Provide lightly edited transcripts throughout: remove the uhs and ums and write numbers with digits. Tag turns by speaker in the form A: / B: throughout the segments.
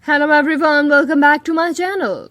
A: Hello everyone, welcome back to my channel.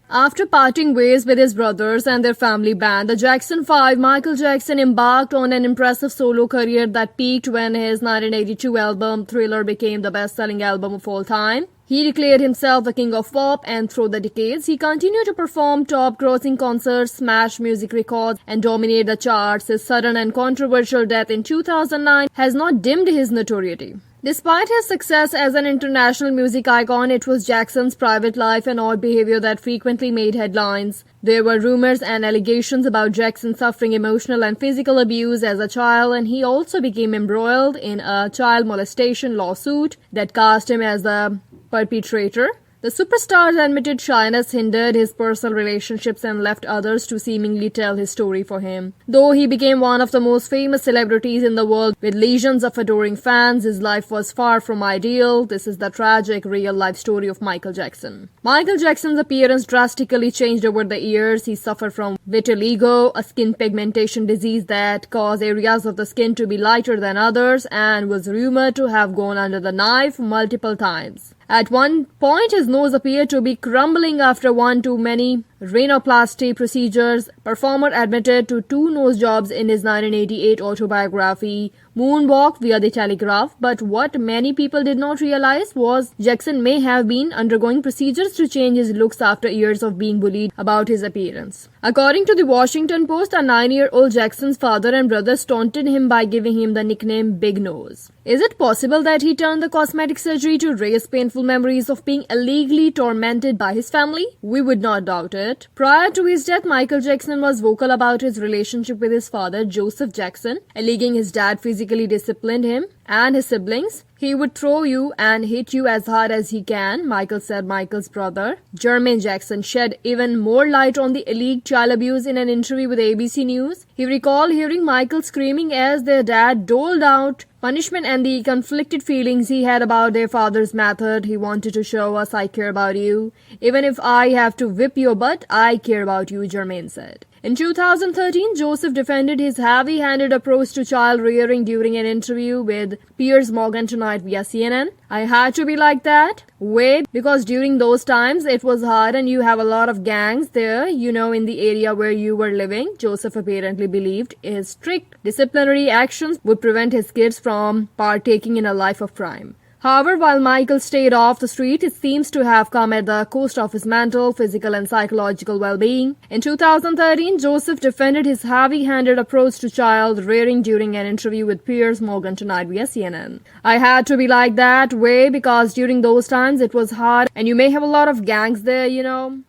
A: After parting ways with his brothers and their family band, the Jackson 5, Michael Jackson embarked on an impressive solo career that peaked when his 1982 album Thriller became the best-selling album of all time. He declared himself the king of pop, and through the decades, he continued to perform top-grossing concerts, smash music records, and dominate the charts. His sudden and controversial death in 2009 has not dimmed his notoriety. Despite his success as an international music icon, it was Jackson's private life and odd behavior that frequently made headlines. There were rumors and allegations about Jackson suffering emotional and physical abuse as a child, and he also became embroiled in a child molestation lawsuit that cast him as the perpetrator. The superstar's admitted shyness hindered his personal relationships and left others to seemingly tell his story for him. Though he became one of the most famous celebrities in the world with legions of adoring fans, his life was far from ideal. This is the tragic, real-life story of Michael Jackson. Michael Jackson's appearance drastically changed over the years. He suffered from vitiligo, a skin pigmentation disease that caused areas of the skin to be lighter than others, and was rumored to have gone under the knife multiple times. At one point, his nose appeared to be crumbling after one too many rhinoplasty procedures. Performer admitted to 2 nose jobs in his 1988 autobiography, Moonwalk via the Telegraph. But what many people did not realize was Jackson may have been undergoing procedures to change his looks after years of being bullied about his appearance. According to the Washington Post, a 9-year-old Jackson's father and brother taunted him by giving him the nickname Big Nose. Is it possible that he turned the cosmetic surgery to erase painful memories of being illegally tormented by his family? We would not doubt it. Prior to his death, Michael Jackson was vocal about his relationship with his father, Joseph Jackson, alleging his dad physically disciplined him and his siblings. He would throw you and hit you as hard as he can, Michael said. Michael's brother, Jermaine Jackson, shed even more light on the alleged child abuse in an interview with ABC News. He recalled hearing Michael screaming as their dad doled out punishment and the conflicted feelings he had about their father's method. He wanted to show us, I care about you. Even if I have to whip your butt, I care about you, Jermaine said. In 2013, Joseph defended his heavy-handed approach to child rearing during an interview with Piers Morgan tonight via CNN. I had to be like that way because during those times it was hard and you have a lot of gangs there, in the area where you were living. Joseph apparently believed his strict disciplinary actions would prevent his kids from partaking in a life of crime. However, while Michael stayed off the street, it seems to have come at the cost of his mental, physical, and psychological well-being. In 2013, Joseph defended his heavy-handed approach to child rearing during an interview with Piers Morgan tonight via CNN. I had to be like that way because during those times it was hard and you may have a lot of gangs there,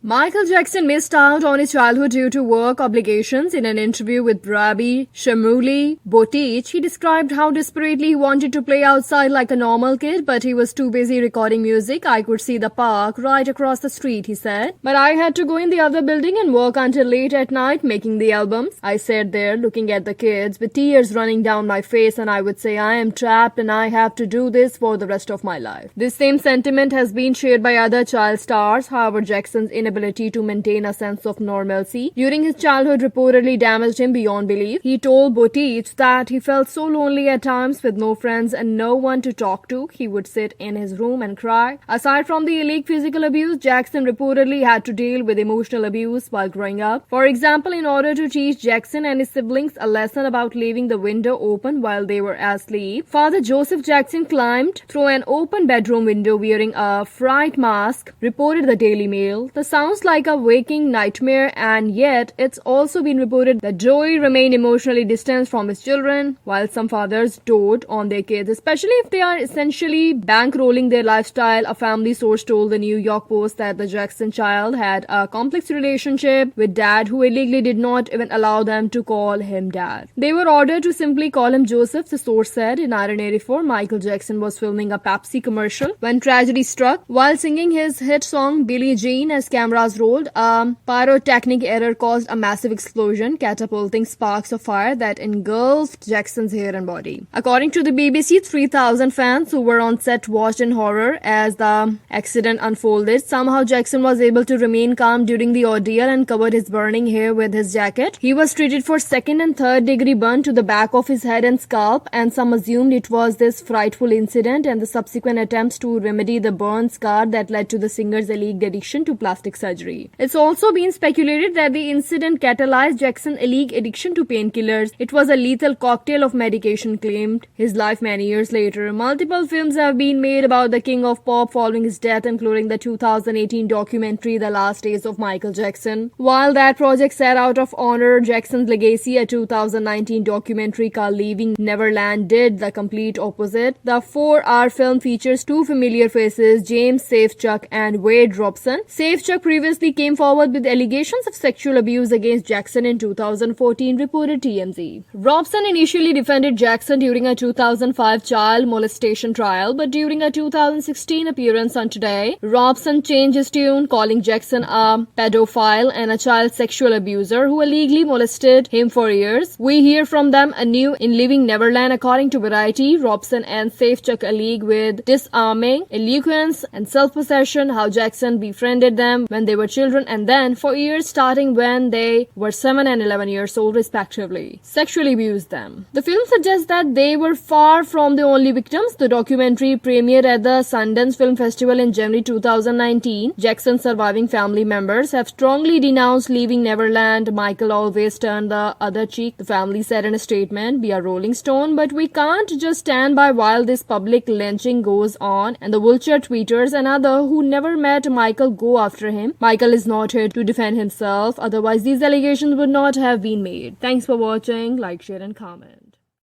A: Michael Jackson missed out on his childhood due to work obligations. In an interview with Brabby Shamuli Botich, he described how desperately he wanted to play outside like a normal kid, but he was too busy recording music. I could see the park right across the street, he said. But I had to go in the other building and work until late at night making the albums. I sat there looking at the kids with tears running down my face, and I would say, I am trapped and I have to do this for the rest of my life. This same sentiment has been shared by other child stars. However, Jackson's inability to maintain a sense of normalcy during his childhood reportedly damaged him beyond belief. He told Botich that he felt so lonely at times with no friends and no one to talk to. He would sit in his room and cry. Aside from the alleged physical abuse, Jackson reportedly had to deal with emotional abuse while growing up. For example, in order to teach Jackson and his siblings a lesson about leaving the window open while they were asleep, Father Joseph Jackson climbed through an open bedroom window wearing a fright mask, reported the Daily Mail. This sounds like a waking nightmare, and yet it's also been reported that Joey remained emotionally distanced from his children, while some fathers dote on their kids, especially if they are essentially bankrolling their lifestyle. A family source told the New York Post that the Jackson child had a complex relationship with dad who illegally did not even allow them to call him dad. They were ordered to simply call him Joseph, the source said. In 1984, Michael Jackson was filming a Pepsi commercial when tragedy struck. While singing his hit song Billie Jean as cameras rolled, a pyrotechnic error caused a massive explosion, catapulting sparks of fire that engulfed Jackson's hair and body. According to the BBC, 3,000 fans who were on on set watched in horror as the accident unfolded. Somehow Jackson was able to remain calm during the ordeal and covered his burning hair with his jacket. He was treated for second and third degree burn to the back of his head and scalp, and some assumed it was this frightful incident and the subsequent attempts to remedy the burn scar that led to the singer's alleged addiction to plastic surgery. It's also been speculated that the incident catalyzed Jackson's alleged addiction to painkillers. It was a lethal cocktail of medication, claimed his life many years later. Multiple films have been made about the king of pop following his death, including the 2018 documentary The Last Days of Michael Jackson. While that project set out of honor Jackson's legacy, a 2019 documentary called Leaving Neverland did the complete opposite. The 4-hour film features two familiar faces, James Safechuck and Wade Robson. Safechuck previously came forward with allegations of sexual abuse against Jackson in 2014, reported TMZ. Robson initially defended Jackson during a 2005 child molestation trial, but during a 2016 appearance on Today, Robson changed his tune, calling Jackson a pedophile and a child sexual abuser who illegally molested him for years. We hear from them anew in Living Neverland. According to Variety, Robson and Safechuck alleged with disarming eloquence and self-possession how Jackson befriended them when they were children and then, for years starting when they were 7 and 11 years old respectively, sexually abused them. The film suggests that they were far from the only victims. The documentary premiered at the Sundance Film Festival in January 2019. Jackson's surviving family members have strongly denounced Leaving Neverland. Michael always turned the other cheek, the family said in a statement. We are Rolling Stone, but we can't just stand by while this public lynching goes on, and the vulture tweeters and others who never met Michael go after him. Michael is not here to defend himself, otherwise these allegations would not have been made. Thanks for watching. Like, share and comment.